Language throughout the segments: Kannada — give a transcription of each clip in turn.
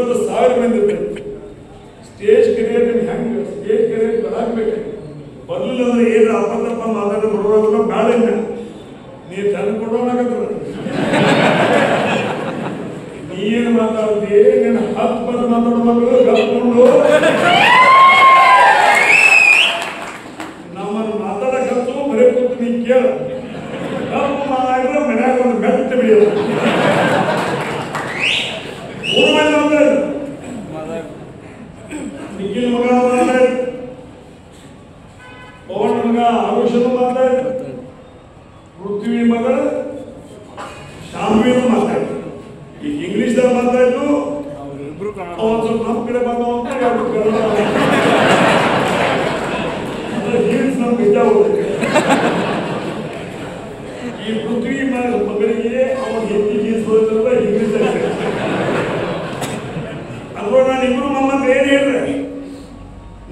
50,000 ಮಂದಿ ಇರ್ತಾರೆ. ಸ್ಟೇಜ್ ಕರಿಯರ್ ಹೆಂಗೆ ಸ್ಟೇಜ್ ಕರಿಯರ್ ಬರಾಕ್ಬೇಕು ಬರಲಿಲ್ಲ ಏನು ಅಪ್ಪತ್ತಪ್ಪ ಮಾತಾಡ ಬರೋಲ್ಲ ಬೇಡ ಇಲ್ಲ ನೀ ತಂದು ಕೊಡೋಣಾಗತ್ರ ನೀನು ಮಾತಾಡ್ತಿ ನೀನು 10 ಬಂದು ಮಾತಾಡೋ ಮಕ್ಕಳು ಕಲ್ತ್ಕೊಂಡು ನಮ್ಮನ್ನು ಮಾತಾಡಕತ್ತು ಬರೀ ಕೂತು ನೀ ಕೇಳ ತಪ್ಪು ಮಾಡಿದ್ರೆ ಮನ್ಯಾಗ ಒಂದು ಮೆಟ್ಟ ಬಿಡಿಯೋದು ನಿಖಿಲ್ ಮಗ ಮಾತಾಡಿ ಪವನ್ ಮಗ ಆರುಷನು ಮಾತಾಡಿ ಪೃಥ್ವಿ ಮಗ ಶಾಮ್ವಿನು ಮಾತಾಡಿ ಈಗ ಇಂಗ್ಲಿಷ್ದಾಗ ಮಾತಾಡಿದ್ರು ಅವತ್ತು ಸ್ವಲ್ಪ ನಮ್ಮ ಕಡೆ ಬಂದವ ಜೀನ್ಸ್ ನಮ್ಮ ನಿಜ ಹೋಗುತ್ತೆ ಈ ಪೃಥ್ವಿ ಮಗಳಿಗೆ ಅವನು ಹಿಂದಿ ಜೀನ್ಸ್ ಹೋದ್ರೆ ಇಂಗ್ಲಿಷ್ ಅದ್ರೊಳಗೆ ನಾನು ಇಬ್ಬರು ಮೊಮ್ಮಂತ ಏನು ಹೇಳ್ರೆ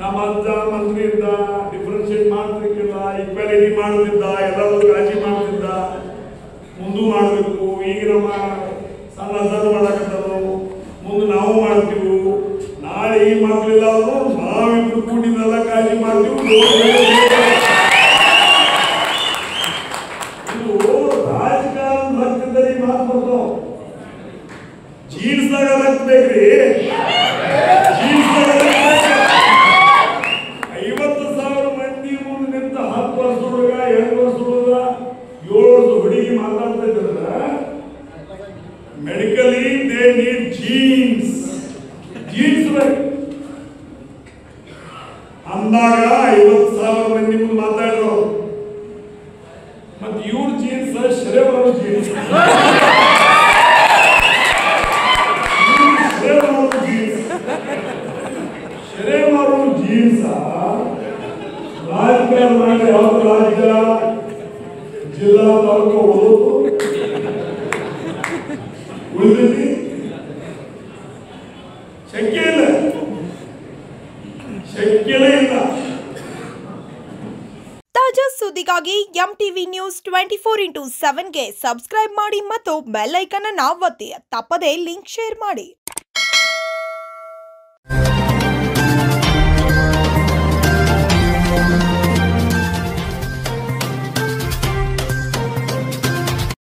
ನಮ್ಮ ಅಜ್ಜ ಮಂತ್ರಿಯಿಂದ ಡಿಫ್ರೆನ್ಶಿಯೇಟ್ ಮಾಡ್ತಿರ್ಕಿಲ್ಲ ಈಕ್ವಾಲಿಟಿ ಮಾಡೋದಿದ್ದ ಎಲ್ಲರೂ ಕಾಳಜಿ ಮಾಡ್ತಿದ್ದ ಮುಂದೂ ಮಾಡಬೇಕು ಈಗ ನಮ್ಮ ಸಣ್ಣ ಅಜ್ಜರು ಮಾಡಕತ್ತರು ಮುಂದೆ ನಾವು ಮಾಡ್ತೀವಿ ನಾಳೆ ಈ ಮಕ್ಕಳಿಲ್ಲ ಅವರು ನಾವಿಬ್ರು ಕೂಡಿನೆಲ್ಲ ಕಾಳಜಿ ಮಾಡ್ತೀವಿ ಇದು ರಾಜಕಾರಣ ರಕ್ತದಲ್ಲಿ ಮಾತು ಬರ್ತಾವ ಜೀನ್ಸ್ದಾಗ ರಕ್ತ ಬೇಕ್ರಿ 50,000 ಮಂದಿ ಮುಂದೆ ನಿಂತ 10 ವರ್ಷ ಹುಡುಗ 2 ವರ್ಷ ಹುಡುಗ 7 ವರ್ಷ ಹುಡುಗಿ ಮಾತಾಡ್ತಾ ಇದ್ರಲ್ಲ ಮೆಡಿಕಲಿ ದೇ ನೀಡ್ ಜೀನ್ಸ್ ಬೇಕು ಅಂದಾಗ 50,000 ಮಂದಿ ಮುಂದೆ ಮಾತಾಡೋ ಮತ್ತೆ ಇವ್ರ ಜೀನ್ಸ್ ಶರೀರ ಜೀನ್ಸ್ ಜೀನ್ಸ ರಾಜಕಾರಣ ಮಾಡಿ ಯಾವ್ದು ರಾಜ್ಯ ಜಿಲ್ಲಾ ತಾಲೂಕು ಉಳಿದಿ ಶಕ್ಯ ಇಲ್ಲ ತಾಜಾ ಸುದ್ದಿಗಾಗಿ MTV ನ್ಯೂಸ್ 24/7 ಗೆ ಸಬ್ಸ್ಕ್ರೈಬ್ ಮಾಡಿ ಮತ್ತು ಬೆಲ್ ಐಕಾನ್ ಅನ್ನು ಒತ್ತಿ ತಪ್ಪದೇ ಲಿಂಕ್ ಶೇರ್ ಮಾಡಿ.